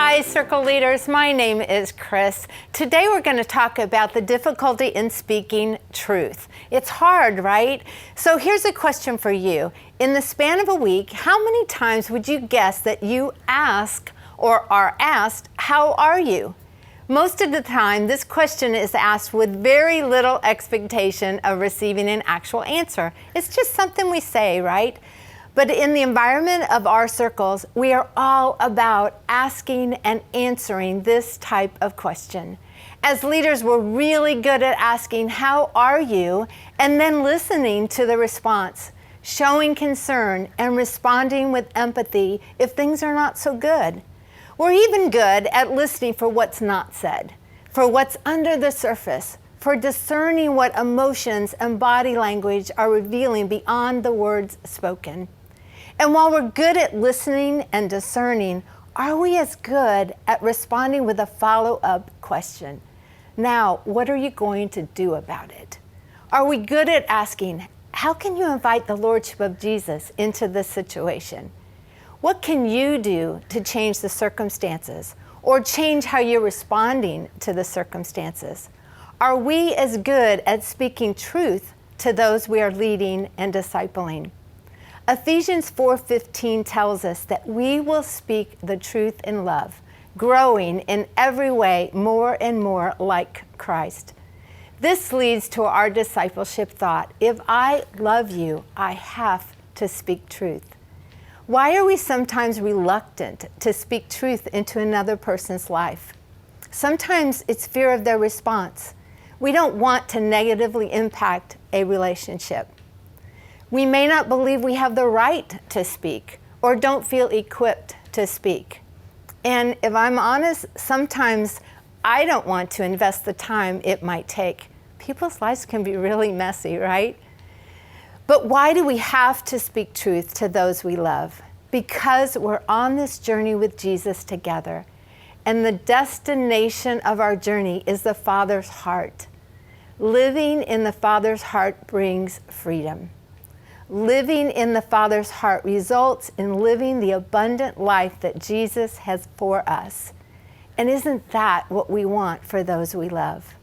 Hi, Circle Leaders. My name is Chris. Today we're going to talk about the difficulty in speaking truth. It's hard, right? So here's a question for you. In the span of a week, how many times would you guess that you ask or are asked, "How are you?" Most of the time, this question is asked with very little expectation of receiving an actual answer. It's just something we say, right? But in the environment of our circles, we are all about asking and answering this type of question. As leaders, we're really good at asking, "How are you?" and then listening to the response, showing concern and responding with empathy if things are not so good. We're even good at listening for what's not said, for what's under the surface, for discerning what emotions and body language are revealing beyond the words spoken. And while we're good at listening and discerning, are we as good at responding with a follow-up question? Now, what are you going to do about it? Are we good at asking, how can you invite the Lordship of Jesus into this situation? What can you do to change the circumstances or change how you're responding to the circumstances? Are we as good at speaking truth to those we are leading and discipling? Ephesians 4:15 tells us that we will speak the truth in love, growing in every way more and more like Christ. This leads to our discipleship thought: if I love you, I have to speak truth. Why are we sometimes reluctant to speak truth into another person's life? Sometimes it's fear of their response. We don't want to negatively impact a relationship. We may not believe we have the right to speak or don't feel equipped to speak. And if I'm honest, sometimes I don't want to invest the time it might take. People's lives can be really messy, right? But why do we have to speak truth to those we love? Because we're on this journey with Jesus together, and the destination of our journey is the Father's heart. Living in the Father's heart brings freedom. Living in the Father's heart results in living the abundant life that Jesus has for us. And isn't that what we want for those we love?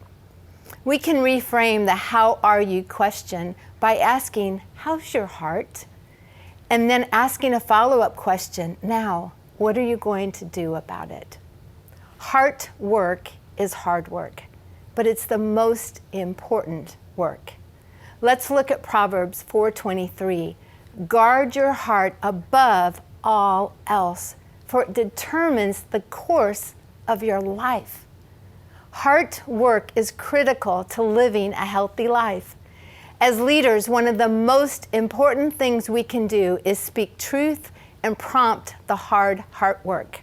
We can reframe the "how are you" question by asking, "How's your heart?" And then asking a follow-up question, "Now, what are you going to do about it?" Heart work is hard work, but it's the most important work. Let's look at Proverbs 4:23. Guard your heart above all else, for it determines the course of your life. Heart work is critical to living a healthy life. As leaders, one of the most important things we can do is speak truth and prompt the hard heart work.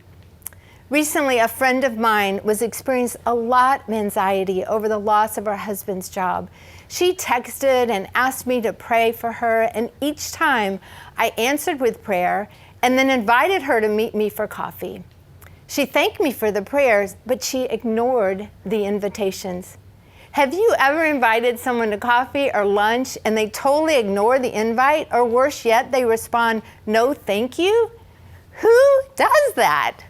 Recently, a friend of mine was experiencing a lot of anxiety over the loss of her husband's job. She texted and asked me to pray for her, and each time I answered with prayer and then invited her to meet me for coffee. She thanked me for the prayers, but she ignored the invitations. Have you ever invited someone to coffee or lunch and they totally ignore the invite, or worse yet, they respond, "No, thank you"? Who does that?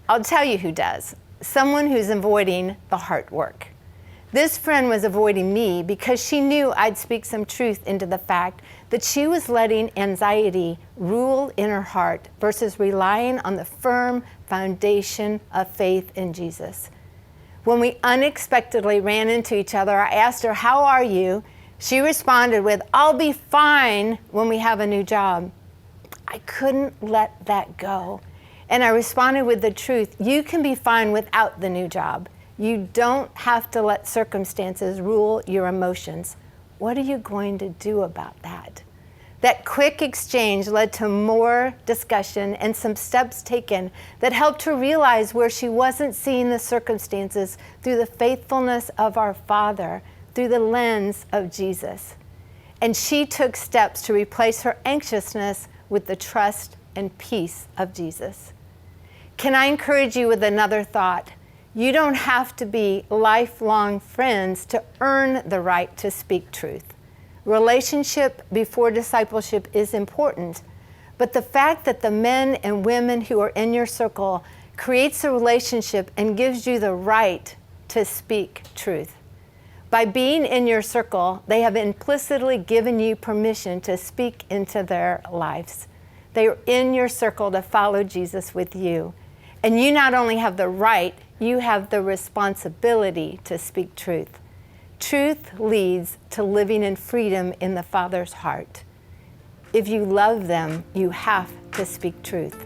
I'll tell you who does. Someone who's avoiding the heart work. This friend was avoiding me because she knew I'd speak some truth into the fact that she was letting anxiety rule in her heart versus relying on the firm foundation of faith in Jesus. When we unexpectedly ran into each other, I asked her, "How are you?" She responded with, "I'll be fine when we have a new job." I couldn't let that go. And I responded with the truth: you can be fine without the new job. You don't have to let circumstances rule your emotions. What are you going to do about that? That quick exchange led to more discussion and some steps taken that helped her realize where she wasn't seeing the circumstances through the faithfulness of our Father, through the lens of Jesus. And she took steps to replace her anxiousness with the trust and peace of Jesus. Can I encourage you with another thought? You don't have to be lifelong friends to earn the right to speak truth. Relationship before discipleship is important, but the fact that the men and women who are in your circle creates a relationship and gives you the right to speak truth. By being in your circle, they have implicitly given you permission to speak into their lives. They are in your circle to follow Jesus with you. And you not only have the right, you have the responsibility to speak truth. Truth leads to living in freedom in the Father's heart. If you love them, you have to speak truth.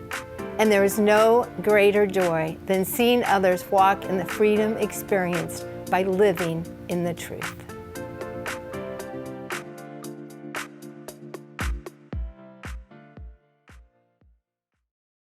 And there is no greater joy than seeing others walk in the freedom experienced by living in the truth.